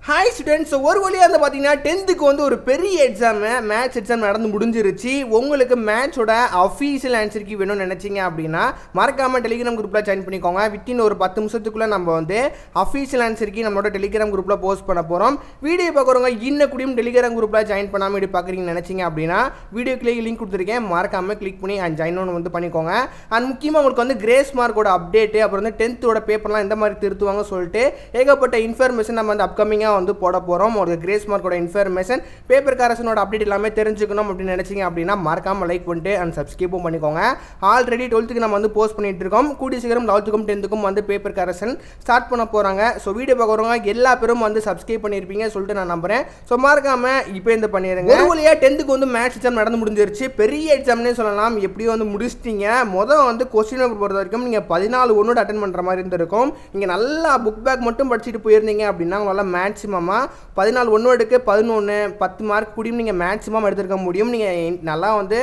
Hi students, ஒரு வழியாக வந்து பார்த்தீங்கன்னா 10th வந்து ஒரு பெரிய எக்ஸாமு மேத்ஸ் எக்ஸாம் நடந்து முடிஞ்சிருச்சு. உங்களுக்கு மேட்சோட அஃபீஷியல் ஆன்சர் கீ வேணும்னு நினச்சிங்க அப்படின்னா மறக்காமல் டெலிகிராம் குரூப்பில் ஜாயின் பண்ணிக்கோங்க. வித்தின் ஒரு 10 நிமிஷத்துக்குள்ளே நம்ம வந்து அஃபீஷியல் ஆன்சர் கீ நம்மளோட டெலிகிராம் குரூப்பில் போஸ்ட் பண்ண போகிறோம். வீடியோ பார்க்குறவங்க இன்னும் கூடியும் டெலிகிராம் குரூப்பில் ஜாயின் பண்ணாமல் வீடியோ பார்க்குறீங்கன்னு நினச்சிங்க அப்படின்னா வீடியோக்குள்ளே லிங்க் கொடுத்துருக்கேன், மறக்காமல் கிளிக் பண்ணி ஜாயின் ஒன்று வந்து பண்ணிக்கோங்க. அண்ட் முக்கியமாக உங்களுக்கு வந்து கிரேஸ் மார்க்கோட அப்டேட்டு, அப்புறம் வந்து 10th பேப்பர்லாம் எந்த மாதிரி திருத்துவாங்க சொல்லிட்டு ஏகப்பட்ட இன்ஃபர்மேஷன் நம்ம வந்து அப்கமிங்காக வந்து போட போகிறோம். ஒரு கிரேஸ் மார்க்கோட இன்ஃபர்மேஷன், பேப்பர் கரெக்ஷனோட அப்டேட் எல்லாமே தெரிஞ்சுக்கணும் அப்படின்னு நினைச்சிங்க அப்படின்னா மறக்காமல் லைக் பண்ணிட்டு அண்ட் சப்ஸ்கிரைபும் பண்ணிக்கோங்க. ஆல்ரெடி 12th நம்ம வந்து போஸ்ட் பண்ணிட்டு இருக்கோம். கூடிய சீக்கிரம் 11th 10th வந்து பேப்பர் கரெக்ஷன் ஸ்டார்ட் பண்ண போகிறாங்க. ஸோ வீடியோ பார்க்குறவங்க எல்லா பேரும் வந்து சப்ஸ்கிரைப் பண்ணியிருப்பீங்க சொல்லிட்டு நான் நம்புறேன். ஸோ மறக்காம இப்போ இந்த பண்ணிடுங்க. ஒரு வழியாக 10th வந்து மேத்ஸ் எக்ஸாம் நடந்து முடிஞ்சிருச்சு. பெரிய எக்ஸாம்னே சொல்லலாம். எப்படியும் வந்து முடிச்சிட்டீங்க. மொதல் வந்து கொஸ்டின் பேப்பர் பொறுத்த வரைக்கும் நீங்கள் 14 அட்டன் பண்ணுற மாதிரி இருந்திருக்கும். நீங்கள் நல்லா புக் பேக் மட்டும் படிச்சுட்டு போயிருந்தீங்க அப்படின்னா உங்களால் மேக்ஸிமமாக 14 11 10 மார்க் கூடியும் நீங்கள் மேக்ஸிமம் எடுத்துருக்க முடியும். நீங்கள் நல்லா வந்து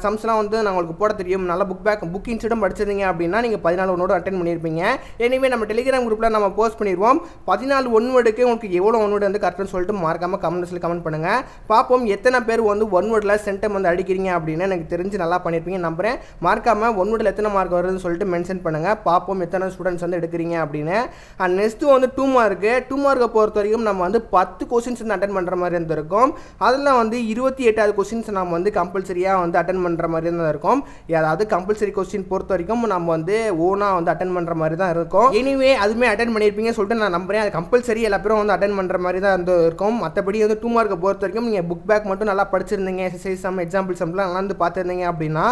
சம்ஸ்லாம் வந்து நான் உங்களுக்கு போட தெரியும், நல்லா புக் இன்ஸ்டியூட்டும் படிச்சிருந்தீங்க அப்படின்னா நீங்கள் 14 அட்டன் பண்ணியிருப்பீங்க. எனவே நம்ம டெலிகிராம் குரூப்பில் நம்ம போஸ்ட் பண்ணிடுவோம். 14 உங்களுக்கு எவ்வளோ ஒன் வேர்டு வந்து கரெக்டாக சொல்லிட்டு மறக்காமல் கமெண்ட்ஸில் கமெண்ட் பண்ணுங்கள். பார்ப்போம் எத்தனை பேர் வந்து ஒன் வேர்டில் சென்டம் வந்து அடிக்கிறீங்க அப்படின்னு எனக்கு தெரிஞ்சு நல்லா பண்ணியிருப்பீங்க நம்புறேன். மறக்காமல் ஒன் வேர்டில் எத்தனை மார்க் வருதுன்னு சொல்லிட்டு மென்ஷன் பண்ணுங்கள். பார்ப்போம் எத்தனை ஸ்டூடெண்ட்ஸ் வந்து எடுக்கிறீங்க அப்படின்னு. அண்ட் நெக்ஸ்ட்டு வந்து 2 மார்க்கை பொறுத்த வரைக்கும் நம்ம வந்து 10 கொஸ்டின்ஸ் வந்து அட்டன் பண்ணுற மாதிரி இருந்திருக்கும். அதில் வந்து 28வது கொஸ்டின்ஸ் நம்ம வந்து கம்பல்சரியாக வந்து அட்டன் பண்ணுற மாதிரி தான் இருக்கும். அதாவது கம்பல்சரி கொஸ்டின் பொறுத்த வரைக்கும் நம்ம வந்து ஓனாக வந்து அட்டன் பண்ணுற மாதிரி தான் இருக்கும். எனிவே அதுவுமே அட்டன் பண்ணியிருப்பீங்க சொல்லிட்டு நான் நம்புறேன். அது கம்பல்சரி எல்லா பேரும் வந்து அட்டன் பண்ணுற மாதிரி தான் வந்து இருக்கும். மற்றபடி வந்து 2 மார்க்கை பொறுத்த வரைக்கும் நீங்கள் புக் பேக் மட்டும் நல்லா படிச்சிருந்தீங்க, எக்ஸசைஸ் சம் எக்ஸாம்பிள் சம்லாம் நல்லா வந்து பார்த்துருந்தீங்க அப்படின்னா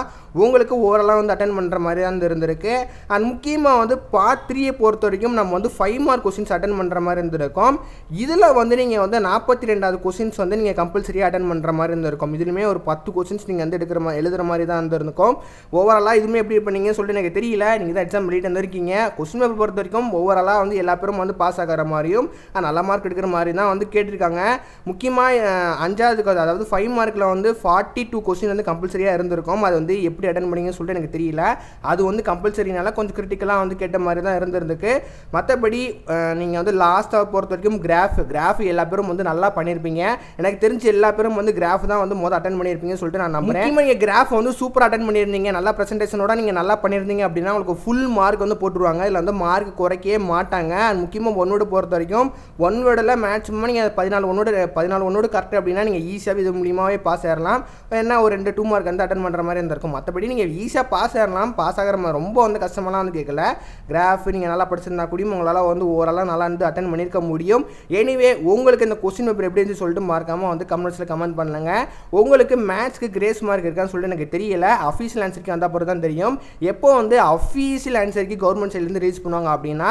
உங்களுக்கு ஓவராலாக வந்து அட்டன் பண்ணுற மாதிரி தான் இருந்திருக்கு. அண்ட் முக்கியமாக வந்து பார்ட் 3 பொறுத்த வரைக்கும் நம்ம வந்து 5 மார்க் கொஸ்டின்ஸ் அட்டன் பண்ணுற மாதிரி இருந்திருக்கும். இதில் வந்து நீங்கள் வந்து 42வது கொஸ்டின்ஸ் வந்து நீங்கள் கம்பல்சரியாக அட்டன் பண்ணுற மாதிரி இருந்திருக்கும். இதுலையுமே ஒரு 10 கொஸ்டின்ஸ் நீங்கள் வந்து எழுதுகிற மாதிரி தான் இருந்திருக்கும். ஓவராலாக இதுவுமே எப்படி பண்ணீங்கன்னு சொல்லிட்டு எனக்கு தெரியல. நீங்கள் தான் எக்ஸாம் எழுதிட்டு வந்திருக்கீங்க. கொஸ்டின் பேப்பர் பொறுத்த வரைக்கும் ஓவராலாக வந்து எல்லா பேரும் வந்து பாஸ் ஆகிற மாதிரியும் நல்ல மார்க் எடுக்கிற மாதிரி தான் வந்து கேட்டிருக்காங்க. முக்கியமாக 5வது அதாவது 5 மார்க்கில் வந்து 42 கொஸ்டின் வந்து கம்பல்சரியாக இருந்திருக்கும். அது வந்து எப்படி அட்டன் பண்ணீங்கன்னு சொல்லிட்டு எனக்கு தெரியல. அது வந்து கம்பல்சரினால கொஞ்சம் கிரிட்டிக்கலாக வந்து கேட்ட மாதிரி தான் இருந்திருக்கு. மற்றபடி நீங்கள் வந்து லாஸ்ட்டாக பொறுத்த வரைக்கும் கிராஃப் எல்லா பேரும் வந்து நல்லா பண்ணியிருப்பீங்க. எனக்கு தெரிஞ்சு எல்லா பேரும் வந்து கிராஃப் தான் வந்து அட்டன் பண்ணியிருப்பீங்கன்னு சொல்லிட்டு நான் நம்புறேன். நீங்கள் கிராஃப் வந்து சூப்பராக அட்டன் பண்ணியிருந்தீங்க, நல்லா ப்ரெசன்டேஷனோட நீங்கள் நல்லா பண்ணியிருந்தீங்க அப்படின்னா உங்களுக்கு ஃபுல் மார்க் வந்து போட்டுருவாங்க. இதில் வந்து மார்க் குறைக்கவே மாட்டாங்க. முக்கியமாக ஒன் வேர்டு பொறுத்த வரைக்கும் ஒன் வேர்டில் மேக்ஸிமம் நீங்கள் 14 ஒன் வேர்டு கரெக்ட் அப்படின்னா நீங்கள் ஈஸியாக இது மூலியமாகவே பாஸ் ஆகிடலாம். என்ன ஒரு 2 மார்க் வந்து அட்டன் பண்ணுற மாதிரி இருந்திருக்கும். மற்றபடி நீங்கள் ஈஸியாக பாஸ் ஆகிடலாம். பாஸ் ஆகிற மாதிரி ரொம்ப வந்து கஷ்டமெல்லாம் வந்து கேட்கல. கிராஃப் நீங்கள் நல்லா படிச்சிருந்தா கூடியும் உங்களால் வந்து ஓவராலாக நல்லா வந்து அட்டன் பண்ணியிருக்க முடியும். எனிவே உங்களுக்கு இந்த கொஸ்டின் பேப்பர் எப்படி இருந்து சொல்லிட்டு மறக்காமல் வந்து கமெண்ட்ஸில் கமெண்ட் பண்ணுங்க. உங்களுக்கு மேத்ஸ்க்கு கிரேஸ் மார்க் இருக்கான்னு சொல்லிட்டு எனக்கு தெரியல. அஃபீஷியல் ஆன்சருக்கு வந்தால் பிறகு தான் தெரியும். எப்போ வந்து அஃபீஷியல் ஆன்சருக்கு கவர்மெண்ட் சைட்லேருந்து ரீச் பண்ணுவாங்க அப்படின்னா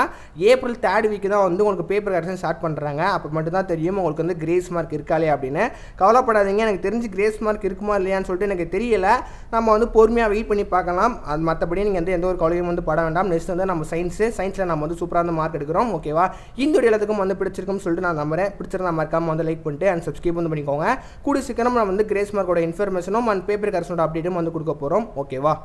ஏப்ரல் 3rd வீக் தான் வந்து உங்களுக்கு பேப்பர் கரெக்ஷன் ஸ்டார்ட் பண்ணுறாங்க. அப்போ மட்டும் தான் தெரியும் உங்களுக்கு வந்து கிரேஸ் மார்க் இருக்காலே அப்படின்னு. கவலைப்படாதீங்க, எனக்கு தெரிஞ்சு கிரேஸ் மார்க் இருக்குமா இல்லையான்னு சொல்லிட்டு எனக்கு தெரியல. நம்ம வந்து பொறுமையாக வெயிட் பண்ணி பார்க்கலாம். அது மற்றபடி நீங்கள் வந்து எந்த ஒரு கவலையும் வந்து பட வேண்டாம். நெக்ஸ்ட் வந்து நம்ம சயின்ஸில் நம்ம வந்து சூப்பராக வந்து மார்க் எடுக்கிறோம். ஓகேவா? இந்த வீடியோ எல்லாத்துக்கும் வந்து பிடிச்சிருக்கும்னு சொல்லிட்டு நான் நம்புறேன். பிடிச்சிருந்தா மறக்காம வந்து லைக் பண்ணிட்டு அண்ட் சப்ஸ்கிரைப் வந்து பண்ணிக்கோங்க. கூடிய சீக்கிரம் நம்ம வந்து கிரேஸ் மார்க்கோட இன்ஃபர்மேஷனும் அண்ட் பேப்பர் கரெக்ஷனோட அப்டேட்டும் வந்து கொடுக்க போகிறோம். ஓகேவா?